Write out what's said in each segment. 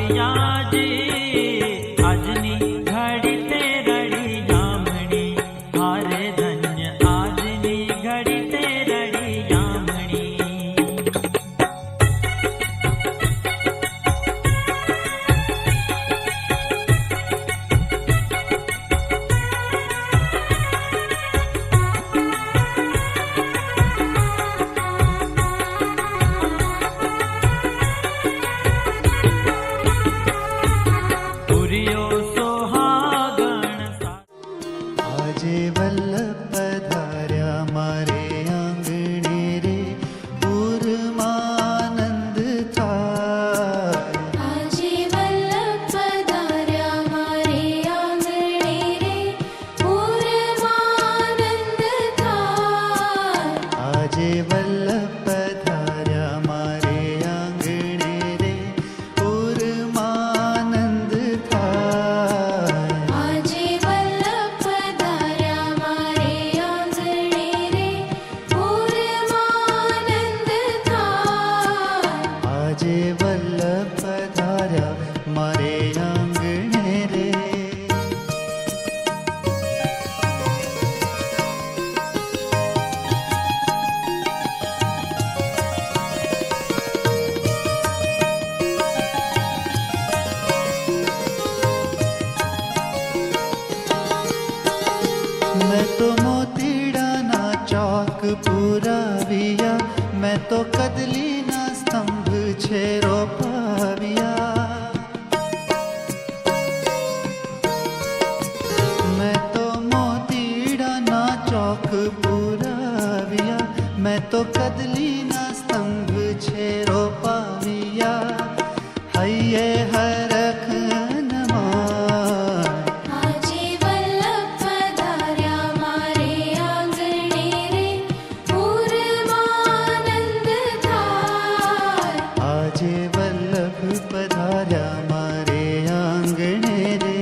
આવ્યા જે આજની ઘડી તે રડી જામણી હારે ધન્ય આજની ઘડી તે રડી જામણી પુરિયો સોહાગણ આજે વલ્લભ પધાર્યા મારે આંગણે રે પૂરમાનંદ થાય. આજે વલ્લભ પધાર્યા મારે આંગણે રે પૂરમાનંદ થાય. આજે વલ્લભ પધાર્યા મારે આંગણે રે પૂરમાનંદ થાય. આજે વલ્લભ પધાર્યા મારે આંગણે રે પૂરમાનંદ થાય. આજે વલ્લભ પધાર્યા મારે આંગણે રે. मैं तो मोतीडाना चौक पुराविया, मैं तो कदलीना स्तंभ छे रोपाविया. मैं तो मोतीडाना चौक पुराविया, मैं तो कदलीना स्तंभ छे रोपाविया. हइये हरख नमान આજે વલ્લભ પધાર્યા મારે આંગણે રે પૂરમાનંદ થાય. આજે વલ્લભ પધાર્યા મારે આંગણે રે.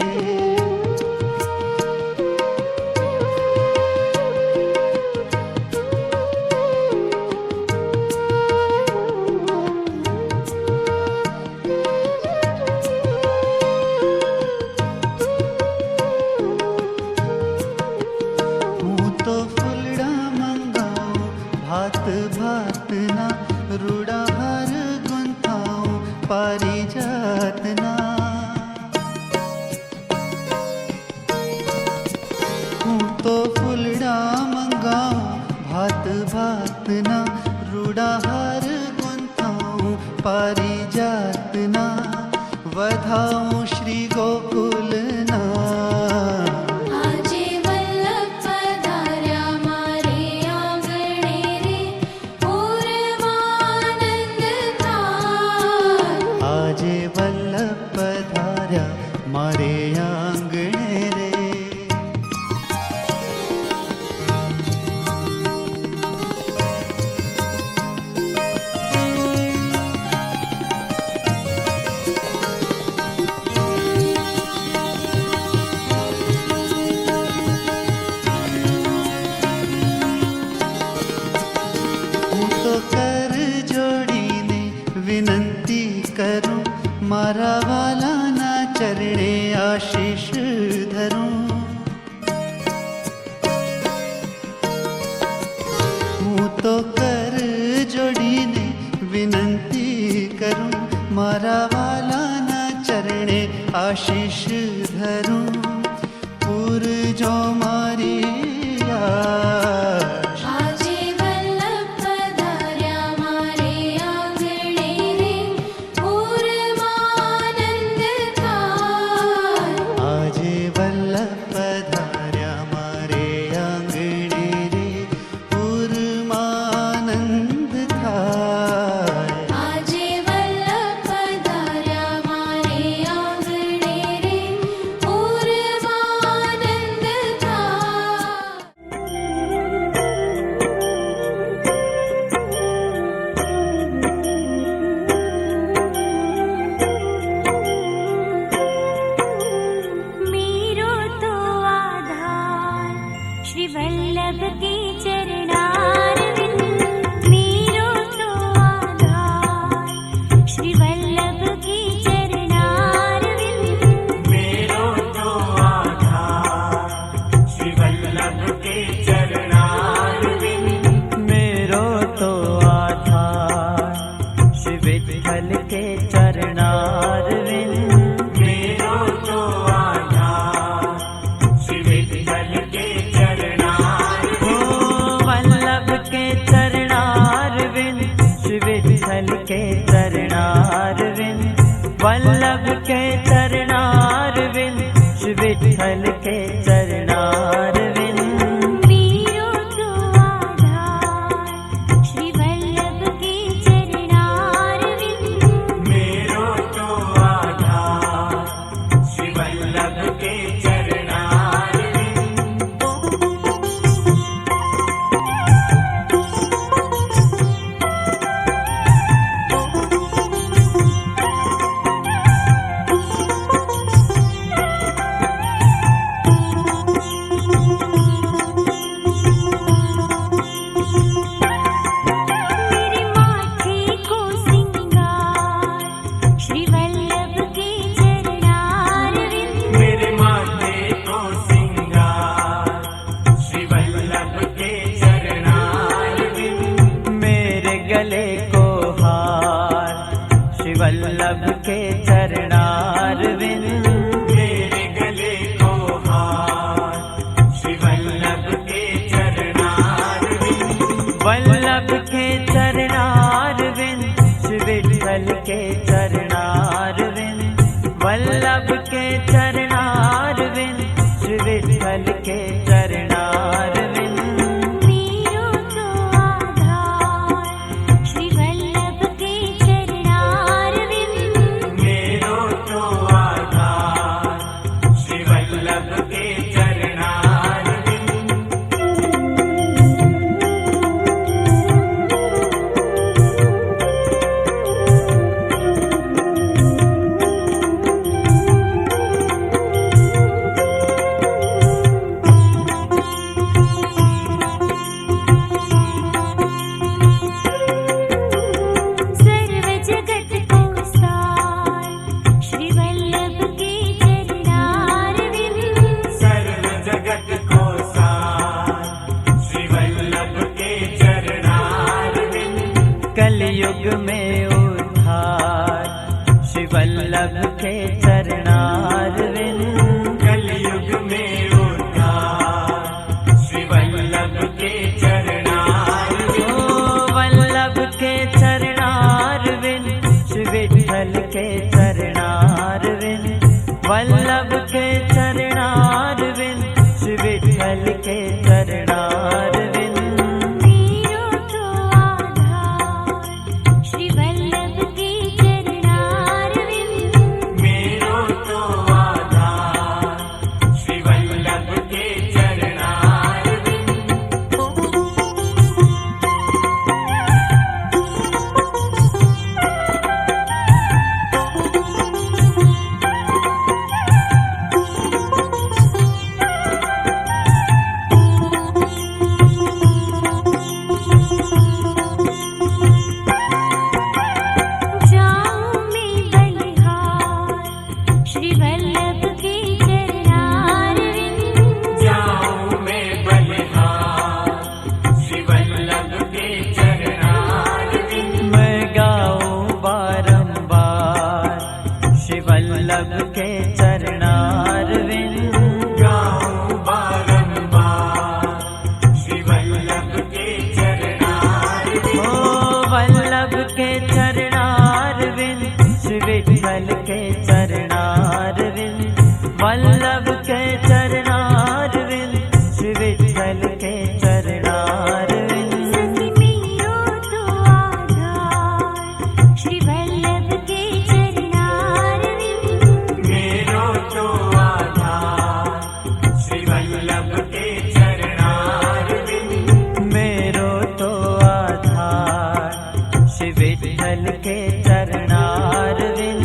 હું તો ફૂલડા મંગાવું ભાત ભાતના, રૂડા હાર ગુંથાવું પારિજાતના. હું તો ફૂલડા મંગાવું ભાત ભાતના, રૂડા હાર ગુંથાવું પારિજાતના. વધાવું શ્રી ગોકુલના. આજે વલ્લભ પધાર્યા મારે આંગણે રે પૂરમાનંદ થાય. આજે વલ્લભ પધાર્યા મારે આંગણે રે. હું તો કર જોડીને વિનંતી કરું, મારા વાલાના ચરણે આશીષ ધરું. હું તો કર જોડીને વિનંતી કરું, મારા વાલાના ચરણે આશીષ ધરું. પૂરજો મારી આશ. આજે વલ્લભ પધાર્યા મારે આંગણે રે પૂરમાનંદ થાય. આજે વલ્લભ પધાર્યા મારે આંગણે રે પૂરમાનંદ થાય. આજે વલ્લભ પધાર્યા મારે આંગણે રે પૂરમાનંદ થાય. के चरणारविंद, श्री विठ्ठल के चरणारविंद। मेरो तो आधार श्री वल्लभ के चरणारविंद। मेरो तो आधार श्री वल्लभ के चरणारविंद। मेरे माथे को सिंगार श्री वल्लभ के चरणारविंद। मेरे माथे को सिंगार श्री वल्लभ के चरणारविंद। मेरे गले को हार श्री वल्लभ के चरणारविंद। मेरे गले को हार श्री वल्लभ के चरणारविंद। वल्लभ के चरणारविंद, श्री विठ्ठल के चरणारविंद। वल्लभ के चरणारविंद, श्री विठ्ठल के चरणारविंद। मेरो तो आधार श्री वल्लभ के चरणारविंद। मेरो तो आधार श्री वल्लभ के चरणारविंद। सर्व जगत को सार श्री वल्लभ के चरणारविंद। सर्व जगत को सार श्री वल्लभ के चरणारविंद। कलयुग में उद्धार श्री वल्लभ के चरणारविंद। कलयुग में उद्धार श्री वल्लभ के चरणारविंद। ओ वल्लभ के चरणारविंद, श्री विठ्ठल के चरणारविंद। वल्लभ के चरणारविंद, श्री विठ्ठल के चरणारविंद। मेरो तो आधार श्री वल्लभ के चरणारविंद। मेरो तो आधार श्री वल्लभ के चरणारविंद। जाऊं मैं बलिहार श्री वल्लभ के चरणारविंद। जाऊं मैं बलिहार श्री वल्लभ के चरणारविंद। मैं गाऊं बारंबार श्री वल्लभ के चरणारविंद। गाऊं बारंबार श्री वल्लभ के चरणारविंद। ओ वल्लभ के चरणारविंद, श्री विठ्ठल के चरणारविंद। वल्लभ के चरणारविंद, श्री विठ्ठल के चरणारविंद। सखी मेरो तो आधार श्री वल्लभ के चरणारविंद। मेरो तो आधार श्री वल्लभ के चरणारविंद। मेरो तो आधार श्री विठ्ठल के चरणारविंद।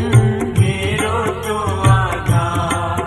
मेरो तो आधार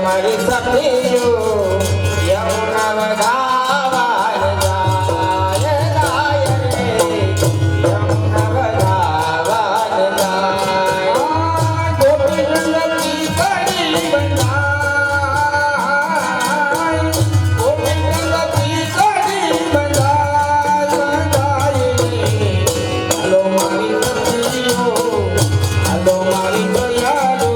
मारी सखियो यमुना बधावन जाय जाय रे यमुना बधावन जाय गोविंद की कड़ी बंधाय गोविंद की कड़ी बंधाय जाय रे हलो मारी सखियो हलो मारी दयालु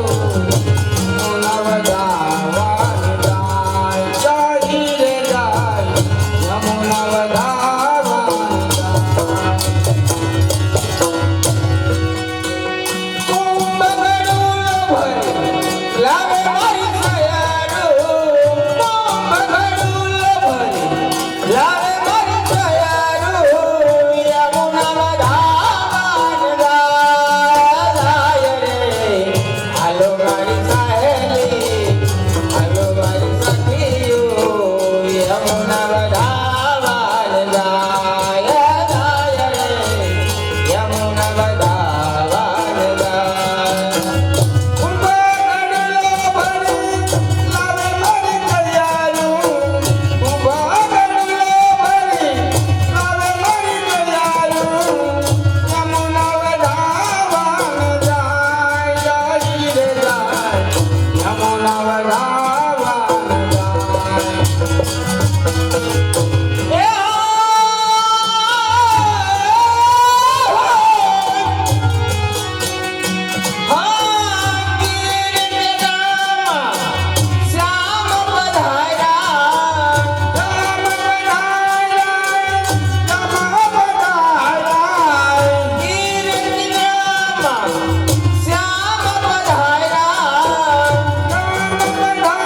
यमुना बधावन जाय जाय रे जाय यमुना बधावन जाय कुंभगरुड़ भरे लावे मारी सयारो कुंभगरुड़ भरे लावे मारी सयारो यमुना बधावन जाय रे हालो मारी सहेली हालो मारी सखियो यमुना बधावन जाय जाय रे यमुना बधावन जाय कुंभगरुड़ भरे लावे मारी सयारो कुंभगरुड़ भरे लावे मारी सयारो यमुना बधावन जाय जाय रे जाय यमुना बधावन जाय ए श्याम पधारा श्याम पधारा श्याम पधारा गिर श्याम पधारा श्याम पधारा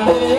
Yeah.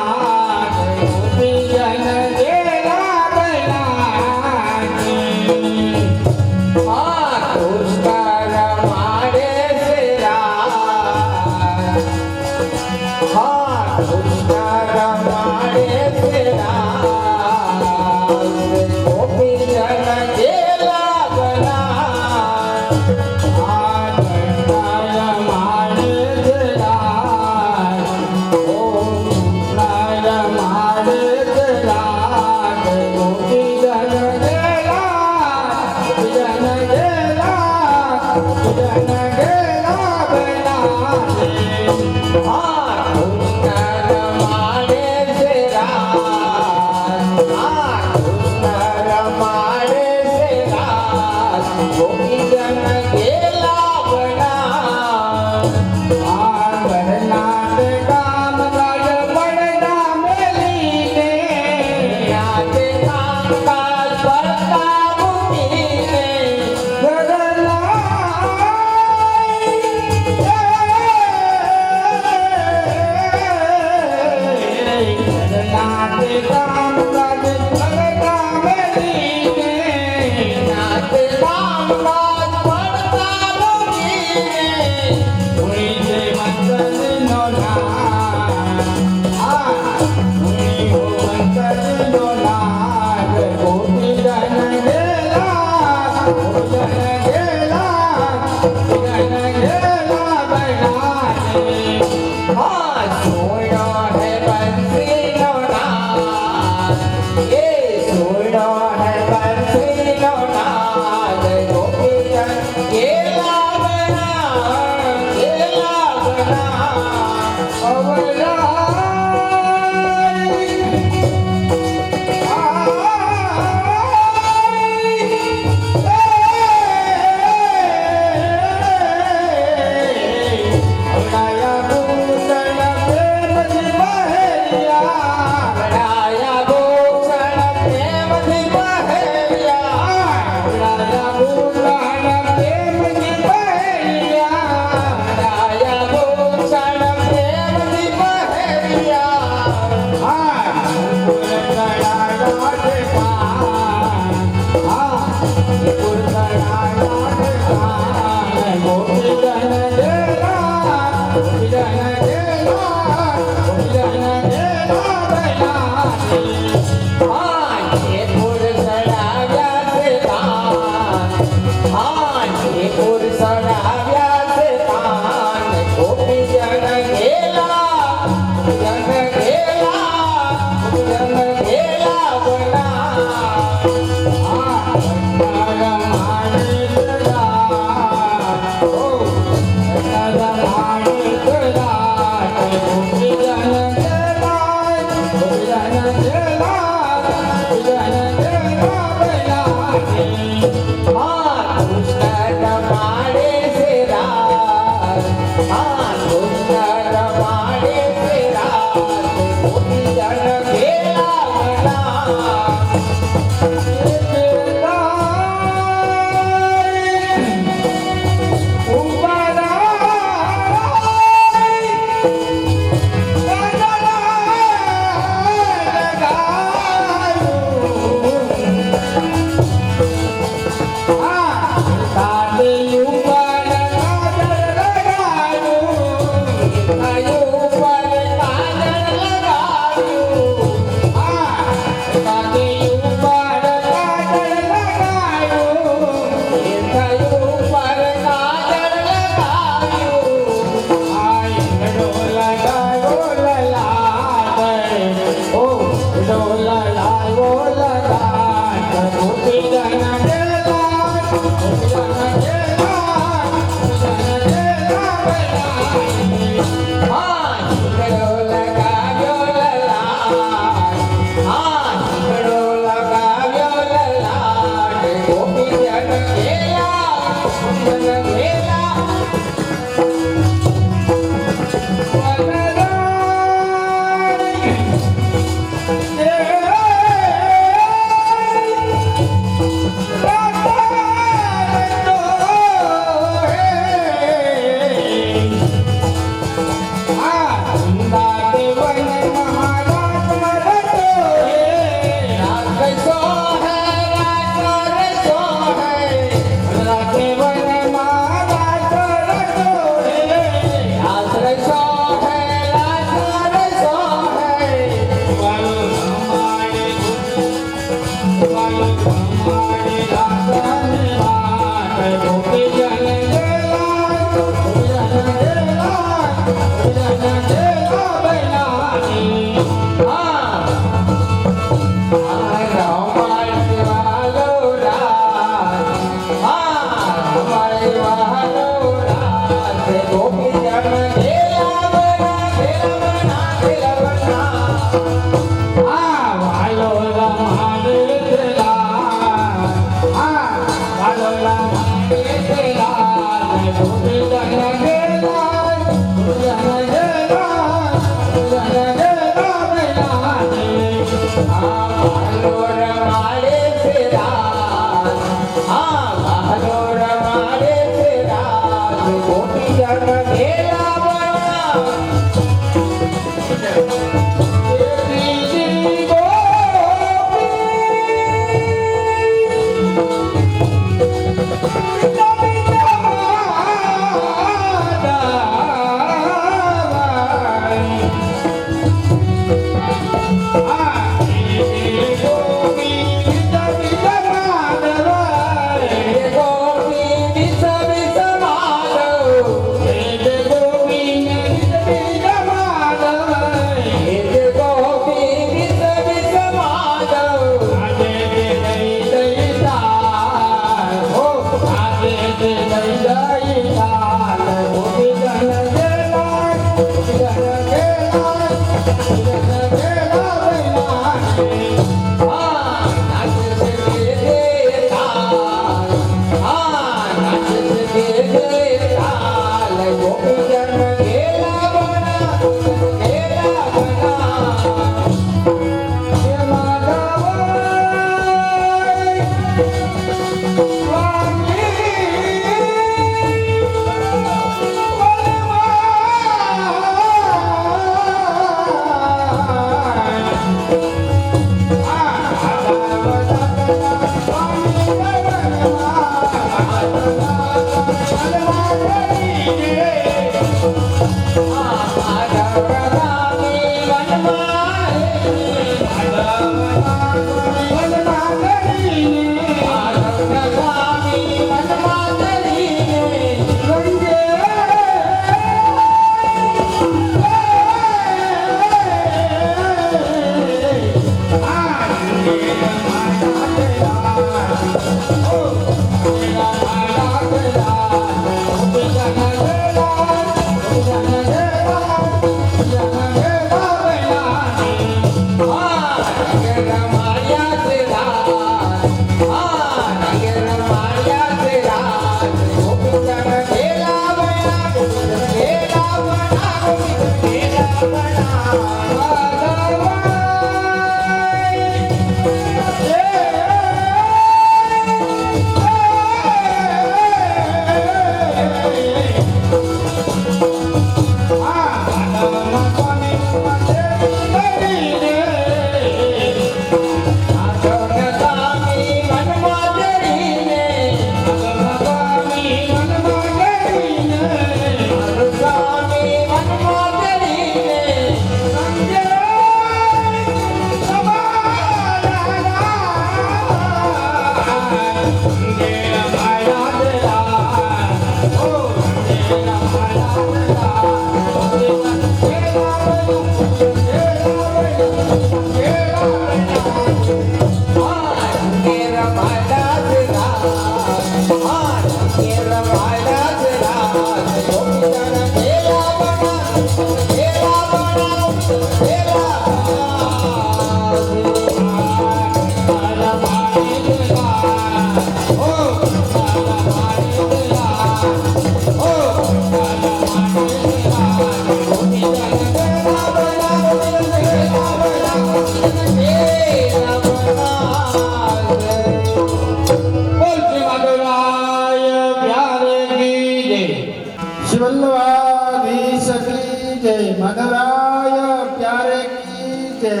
शिवल्लवाधीश की जय, मधुराय प्यारे की जय।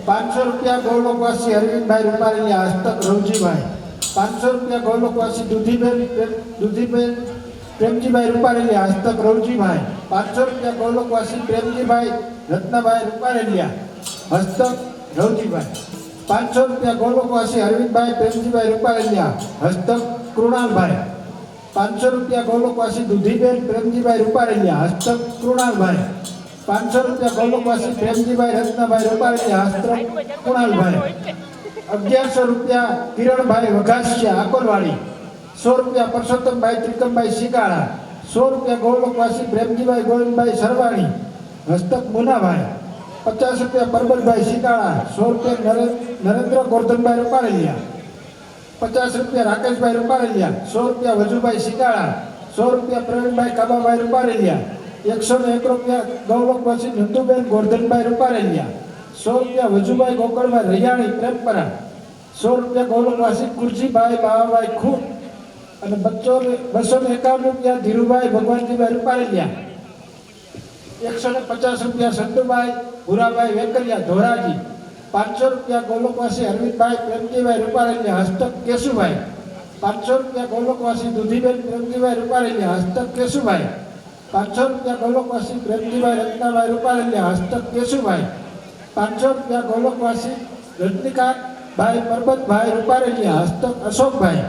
500 रुपया गौलोकवासी अरविंद भाई रूपारेली हस्तक रवजी भाई। 500 रुपया गौलोकवासी दूधीबेन प्रेमजी भाई रूपारेली हस्तक रवजी भाई। 500 रुपया गौलोकवासी प्रेमजी भाई रत्नाभाई रूपारेलिया हस्तक रवजी भाई। 500 रुपया गौलोकवासी अरविंद भाई प्रेमजी भाई रूपारेलिया हस्तक कृणाल भाई। 500 रुपया गौलोकवासी दूधीबेन प्रेमजीभाई रूपारेलिया हस्तक कृणाल भाई। 500 रुपया गौलोकवासी प्रेमजीभाई रत्नाभाई रूपारेलिया हस्तक कृणाल भाई। 1100 रुपया किरण भाई वघासिया अकोलवाड़ी। 100 रुपया परसोत्तम भाई त्रिकमभाई सिकाड़ा। 100 रुपया गौलोकवासी प्रेमजीभाई गोविंदभाई सरवाणी हस्तक मुना भाई। 50 रुपया परबल भाई सिकाड़ा। 100 रुपया नरेंद्र गोर्धन भाई रूपारेलिया। 50 रुपया राकेश भाई रूपारेलिया। 100 रुपया वजू भाई सिकाड़ा। 100 રૂપિયા પ્રવીણભાઈ કાબાભાઈ રૂપારેલિયા. 101 રૂપિયા ગૌલોકવાસી નંદુબેન ગોરધનભાઈ રૂપારેલિયા. 100 રૂપિયા વજુભાઈ ગોકળભાઈ રૈયાણી પ્રેમપરા. 100 રૂપિયા ગૌલોકવાસી કુરજીભાઈ બાવાભાઈ ખૂટ. અને 251 રૂપિયા ધીરુભાઈ ભગવાનજીભાઈ રૂપારેલિયા. 150 રૂપિયા સંતુભાઈ ભુરાભાઈ વેકરિયા ધોરાજી. 500 રૂપિયા ગોલોકવાસી અરવિંદભાઈ પ્રેમજીભાઈ રૂપારેલિયા હસ્તક કેશુભાઈ. 500 રૂપિયા ગોલોકવાસી દુધીબેન પ્રેમજીભાઈ રૂપારેલિયા હસ્તક કેશુભાઈ. 500 રૂપિયા ગોલોકવાસી પ્રેમજીભાઈ રત્નાભાઈ રૂપારેલિયા હસ્તક કેશુભાઈ. 500 રૂપિયા ગોલોકવાસી રજનીકાંતભાઈ પરબતભાઈ રૂપારેલિયા હસ્તક અશોકભાઈ.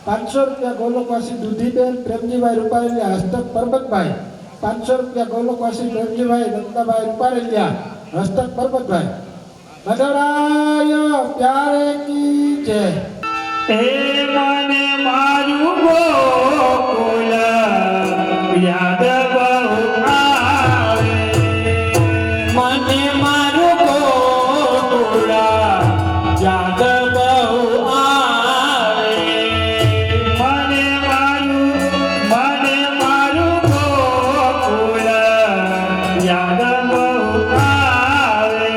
500 રૂપિયા ગોલોકવાસી દુધીબેન પ્રેમજીભાઈ રૂપારેલિયા હસ્તક પરબતભાઈ. 500 રૂપિયા ગોલોકવાસી પ્રેમજીભાઈ રત્નાભાઈ રૂપારેલિયા હસ્તક પરબતભાઈ. મધરાય પ્યારે કી જય. હે મને મારું ગોકુળ યાદ બહુ આવે. મને મારું ગોકુળ યાદ બહુ આવે. મને મારું ગોકુળ યાદ બહુ આવે.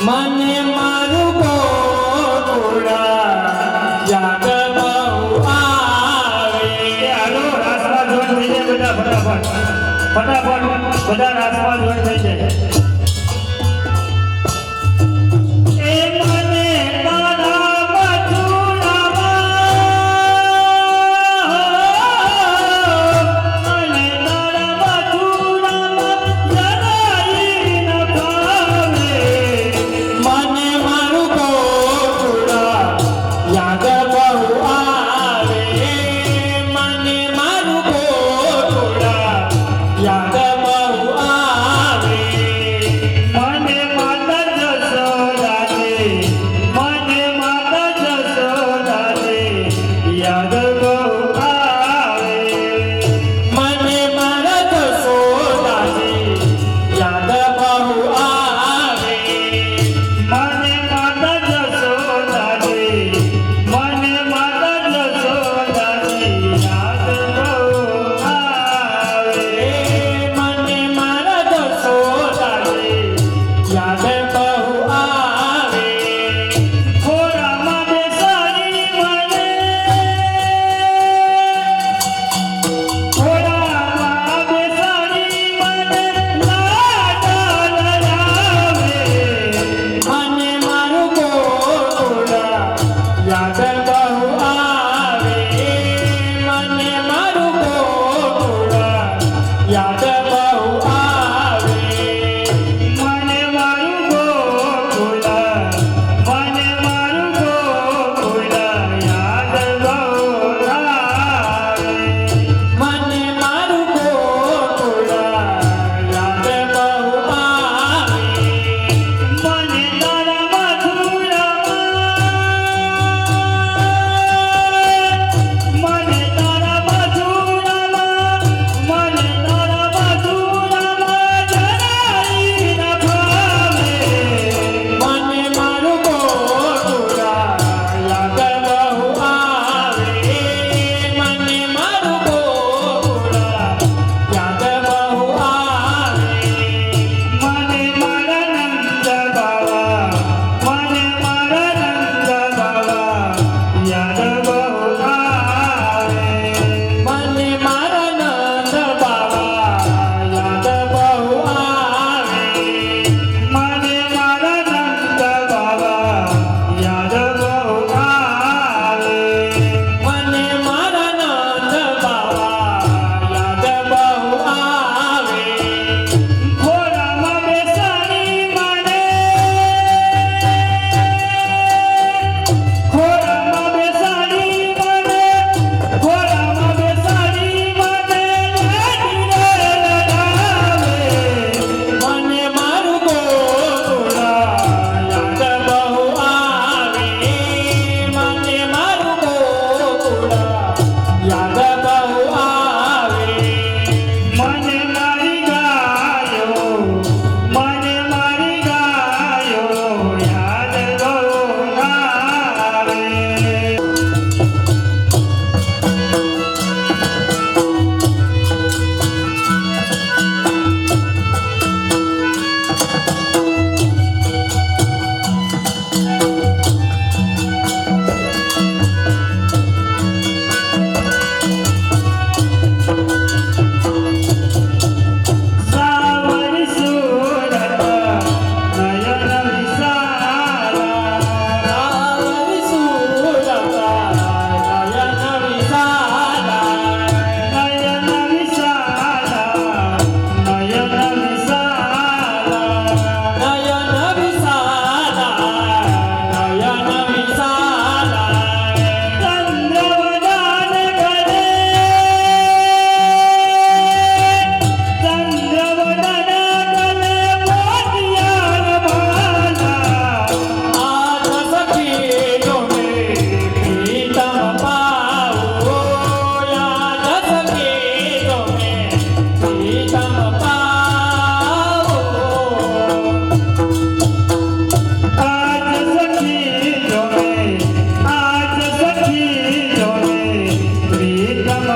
મને મારું ગોકુળ યાદ બહુ આવે. હાલો રાસમાં જોઈન થઈ જાય બધા ફટાફટ બધા રાસમાં જોઈન થઈ જાય. એ મને તારા મથુરામાં અને તારા મથુરામાં જરાય ન ભાવે. મને મારું ગોકુળ યાદ બહુ આવે. મને મારું ગોકુળ યાદ બહુ આવે.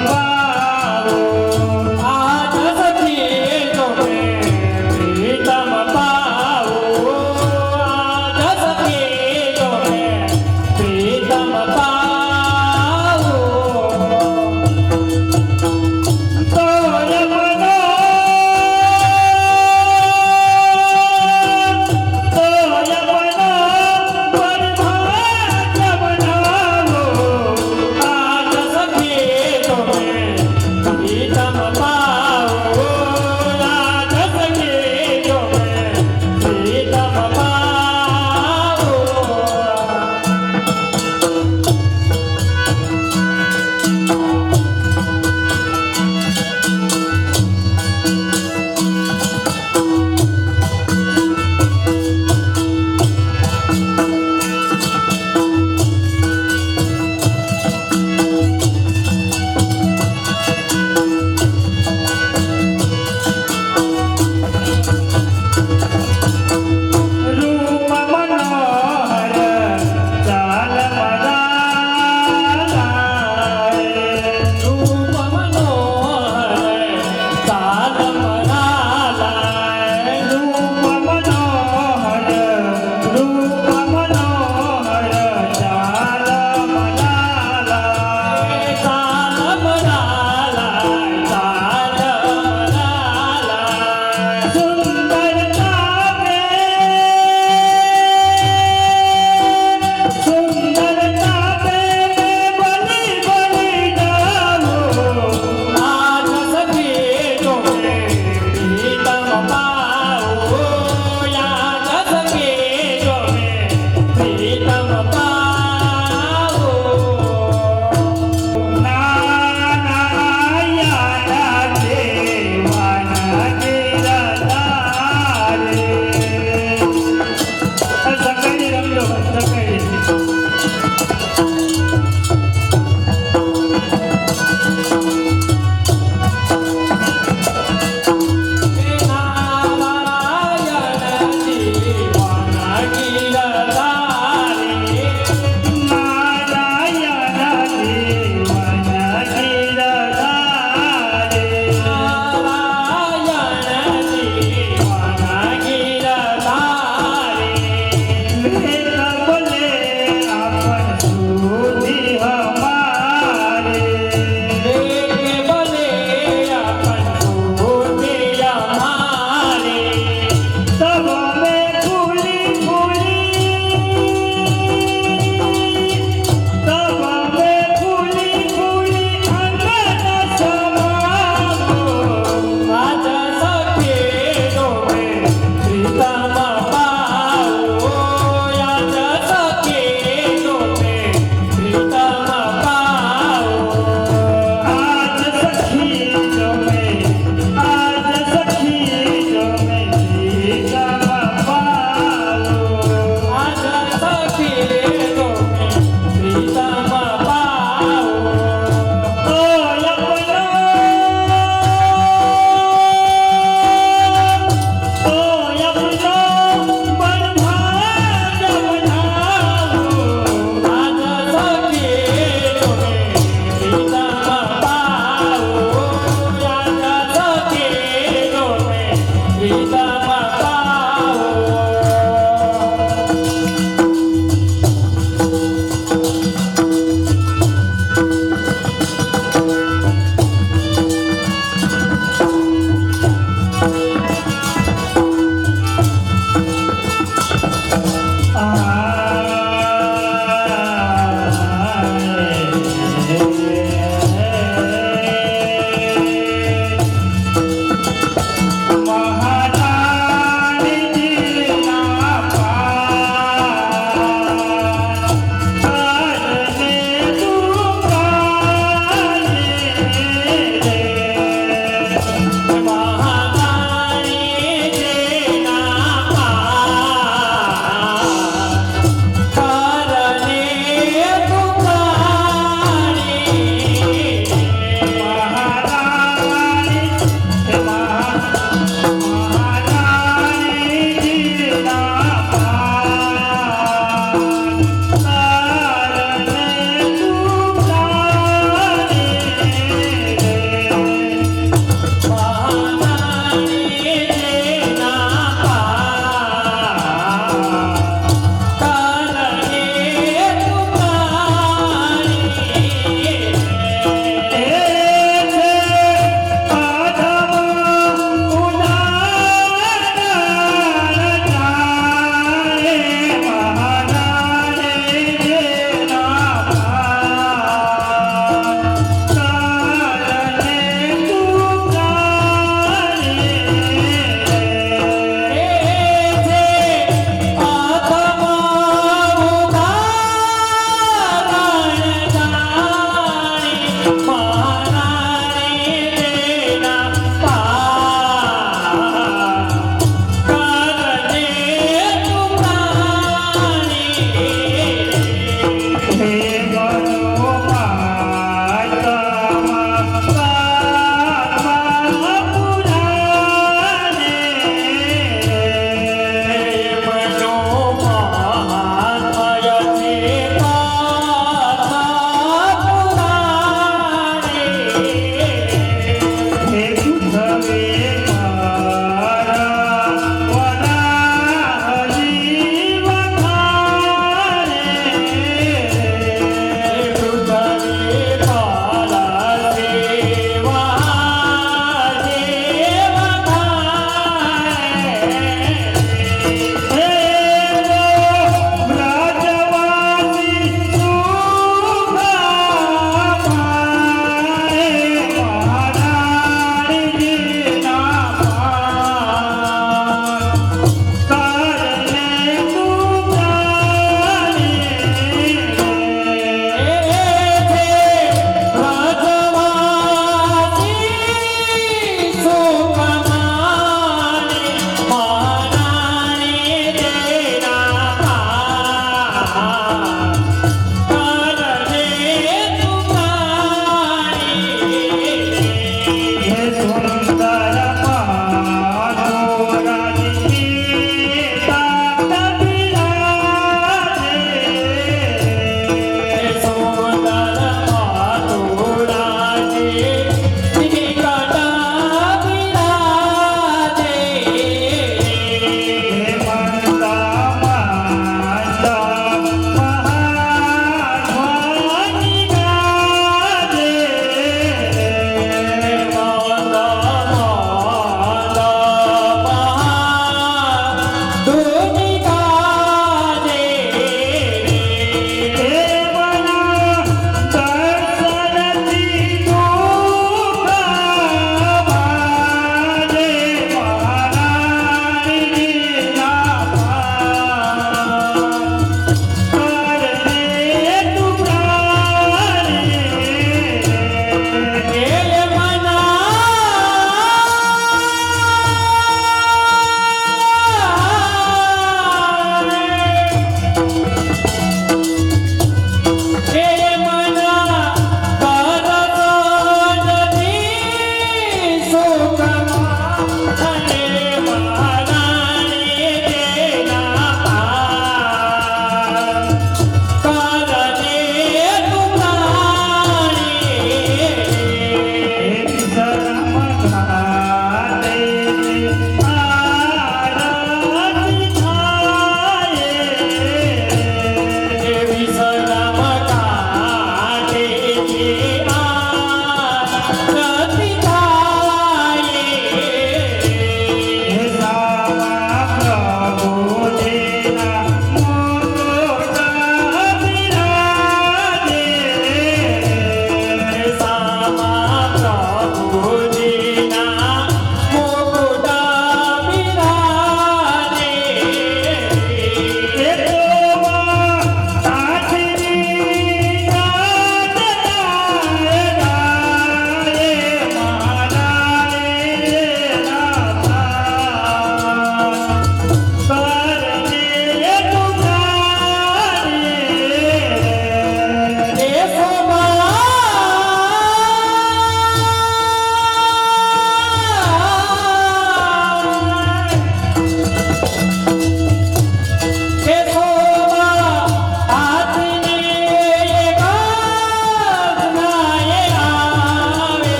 पाओ आज सखी तुम्हें प्रीतम पाओ आज सखी तुम्हें प्रीतम पाओ तोय मनो परिभाग्य बनाओ आज सखी तुम्हें प्रीतम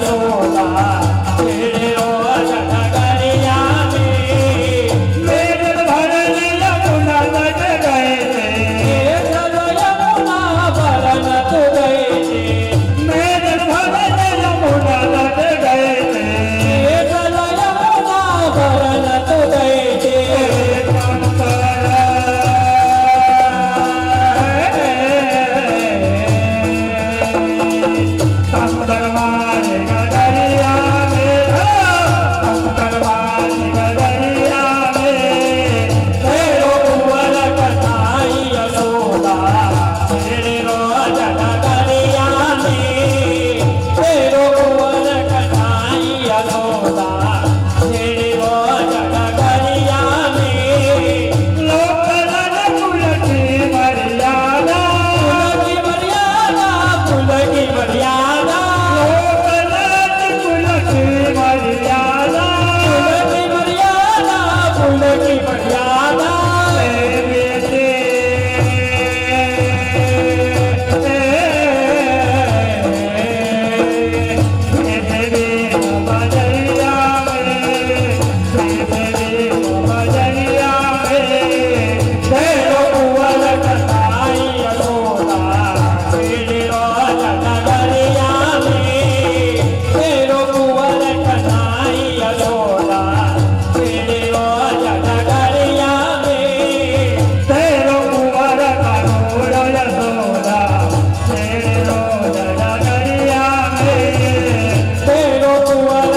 यशोदा तेरे रो जनगरिया में मेघ भरने यमुना तट गए थे चलो यमुना भरन तू गए थे मेघ भरने यमुना तट गए थे चलो यमुना भरन तू गए थे शंकरवाणी गगरिया में शंकरवाणी गगरिया में तेरो कुंवर कन्हाई यशोदा तेरे रो जनगरिया में तेरो कुंवर कन्हाई यशोदा तेरे रो जनगरिया में लोकलन कुल की मर्यादा कुल की मर्यादा कुल की मर्यादा कुल की मर्यादा कुल की मर्यादा बेटे बजरिया बजरिया तेरो कुंवर कन्हाई यशोदा तेरे रो जनगरिया में तेरो कुंवर कन्हाई यशोदा तेरे रो जनगरिया में तेरो कुंवर करोड़ यशोदा तेरे रो जनगरिया में तेरो कुंवर